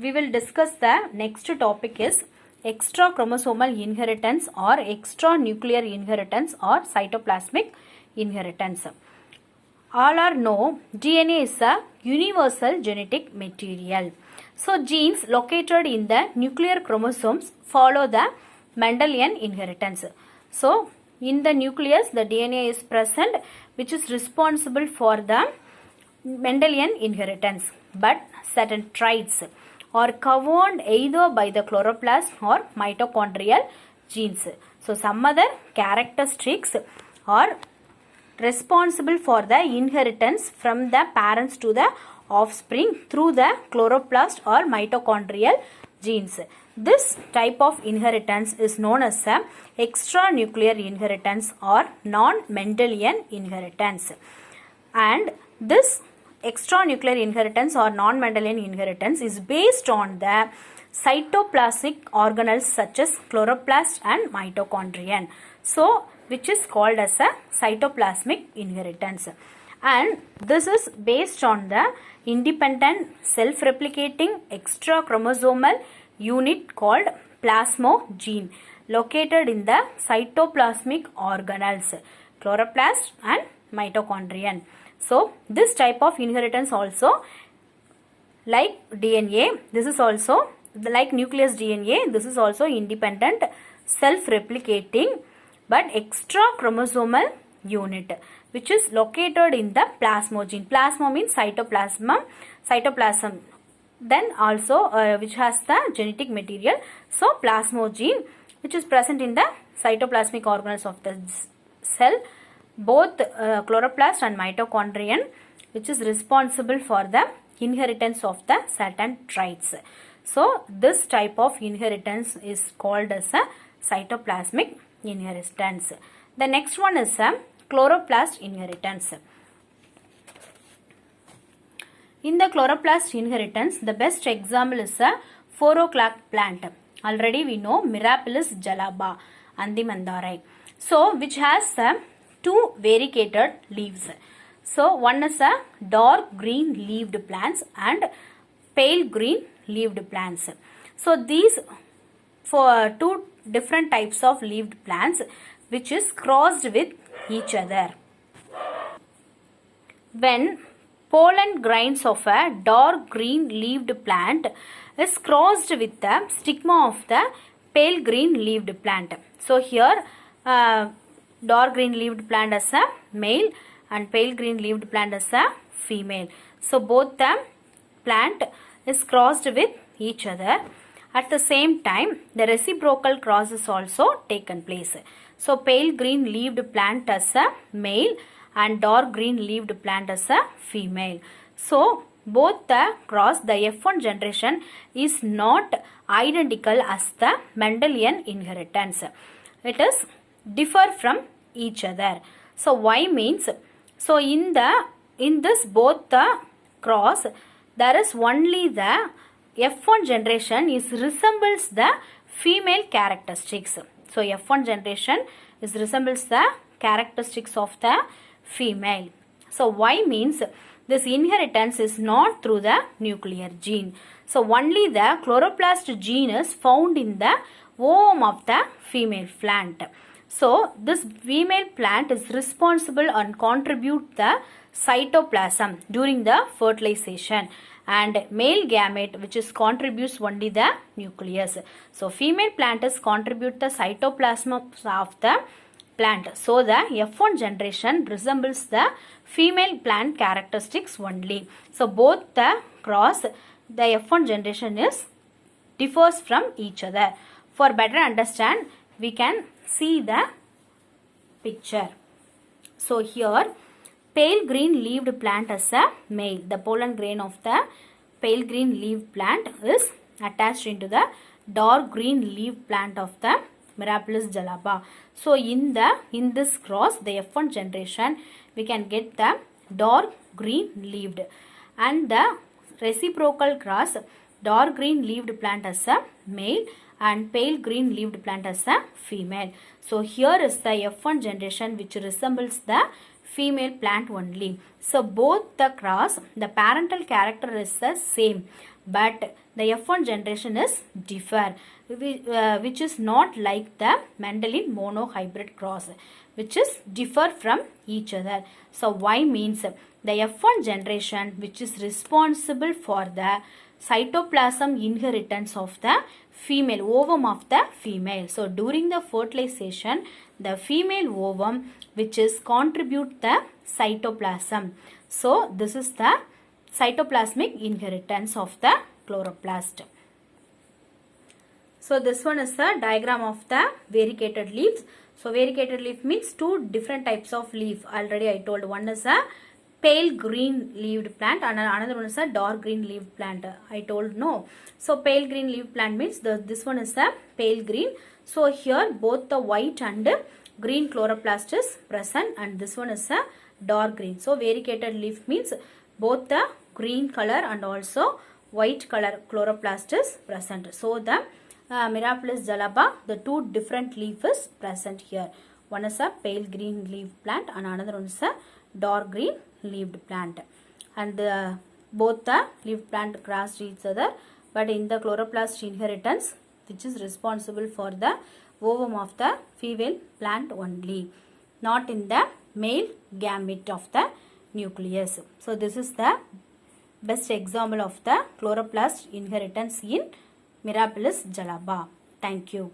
we will discuss the next topic is extra chromosomal inheritance or extra nuclear inheritance or cytoplasmic inheritance. All are know DNA is a universal genetic material. So genes located in the nuclear chromosomes follow the Mendelian inheritance. So in the nucleus the DNA is present which is responsible for the Mendelian inheritance, but certain traits are governed either by the chloroplast or mitochondrial genes. So some other characteristics are responsible for the inheritance from the parents to the offspring through the chloroplast or mitochondrial genes. This type of inheritance is known as a extranuclear inheritance or non-Mendelian inheritance. And this extranuclear inheritance or non-Mendelian inheritance is based on the cytoplasmic organelles such as chloroplast and mitochondrion. So, which is called as a cytoplasmic inheritance. And this is based on the independent self-replicating extrachromosomal unit called plasmogene located in the cytoplasmic organelles, chloroplast and mitochondrion. So, this type of inheritance also like DNA, this is also like nucleus DNA, this is also independent self-replicating but extra chromosomal unit which is located in the plasmogene. Plasma means cytoplasm, then also which has the genetic material. So plasmogene which is present in the cytoplasmic organelles of the cell, both chloroplast and mitochondrion, which is responsible for the inheritance of the certain traits. So this type of inheritance is called as a cytoplasmic inheritance. The next one is a chloroplast inheritance. In the chloroplast inheritance, the best example is a 4 o'clock plant. Already we know Mirabilis jalaba, Andimandarai. So which has two variegated leaves. So one is a dark green leaved plants and pale green leaved plants. So these for two different types of leaved plants which is crossed with each other. When pollen grains of a dark green leaved plant is crossed with the stigma of the pale green leaved plant. So here dark green leaved plant as a male and pale green leaved plant as a female. So both the plant is crossed with each other. At the same time, the reciprocal cross is also taken place. So pale green leaved plant as a male and dark green leaved plant as a female. So both the cross, the F1 generation is not identical as the Mendelian inheritance. It is differ from each other. So why means, so in this both the cross, there is only the F1 generation is resembles the female characteristics. So F1 generation is resembles the characteristics of the female. So Y means this inheritance is not through the nuclear gene. So only the chloroplast gene is found in the ovum of the female plant. So this female plant is responsible and contribute the cytoplasm during the fertilization, and male gamete which is contributes only the nucleus. So female plant is contribute the cytoplasm of the plant. So the F1 generation resembles the female plant characteristics only. So both the cross, the F1 generation is differs from each other. For better understand, we can see the picture. So here pale green leaved plant as a male. The pollen grain of the pale green leaved plant is attached into the dark green leaved plant of the Mirabilis jalaba. So in this cross, the F1 generation, we can get the dark green leaved, and the reciprocal cross, dark green leaved plant as a male and pale green leaved plant as a female. So here is the F1 generation which resembles the female plant only. So both the cross, the parental character is the same, but the F1 generation is differ, which is not like the Mendelian monohybrid cross, which is differ from each other. So Y means the F1 generation, which is responsible for the cytoplasm inheritance of the female, ovum of the female. So during the fertilization, the female ovum which is contribute the cytoplasm. So this is the cytoplasmic inheritance of the chloroplast. So this one is the diagram of the variegated leaves. So variegated leaf means two different types of leaf. Already I told, one is a pale green leaved plant and another one is a dark green leaved plant. I told no. So pale green leaved plant means this one is a pale green. So here both the white and green chloroplast is present and this one is a dark green. So variegated leaf means both the green color and also white color chloroplast is present. So the Mirabilis jalaba, the two different leaf is present here. One is a pale green leaf plant and another one is a dark green leaved plant. And both the leaf plant crossed each other, but in the chloroplast inheritance, which is responsible for the ovum of the female plant only, not in the male gamete of the nucleus. So this is the best example of the chloroplast inheritance in Mirabilis jalaba. Thank you.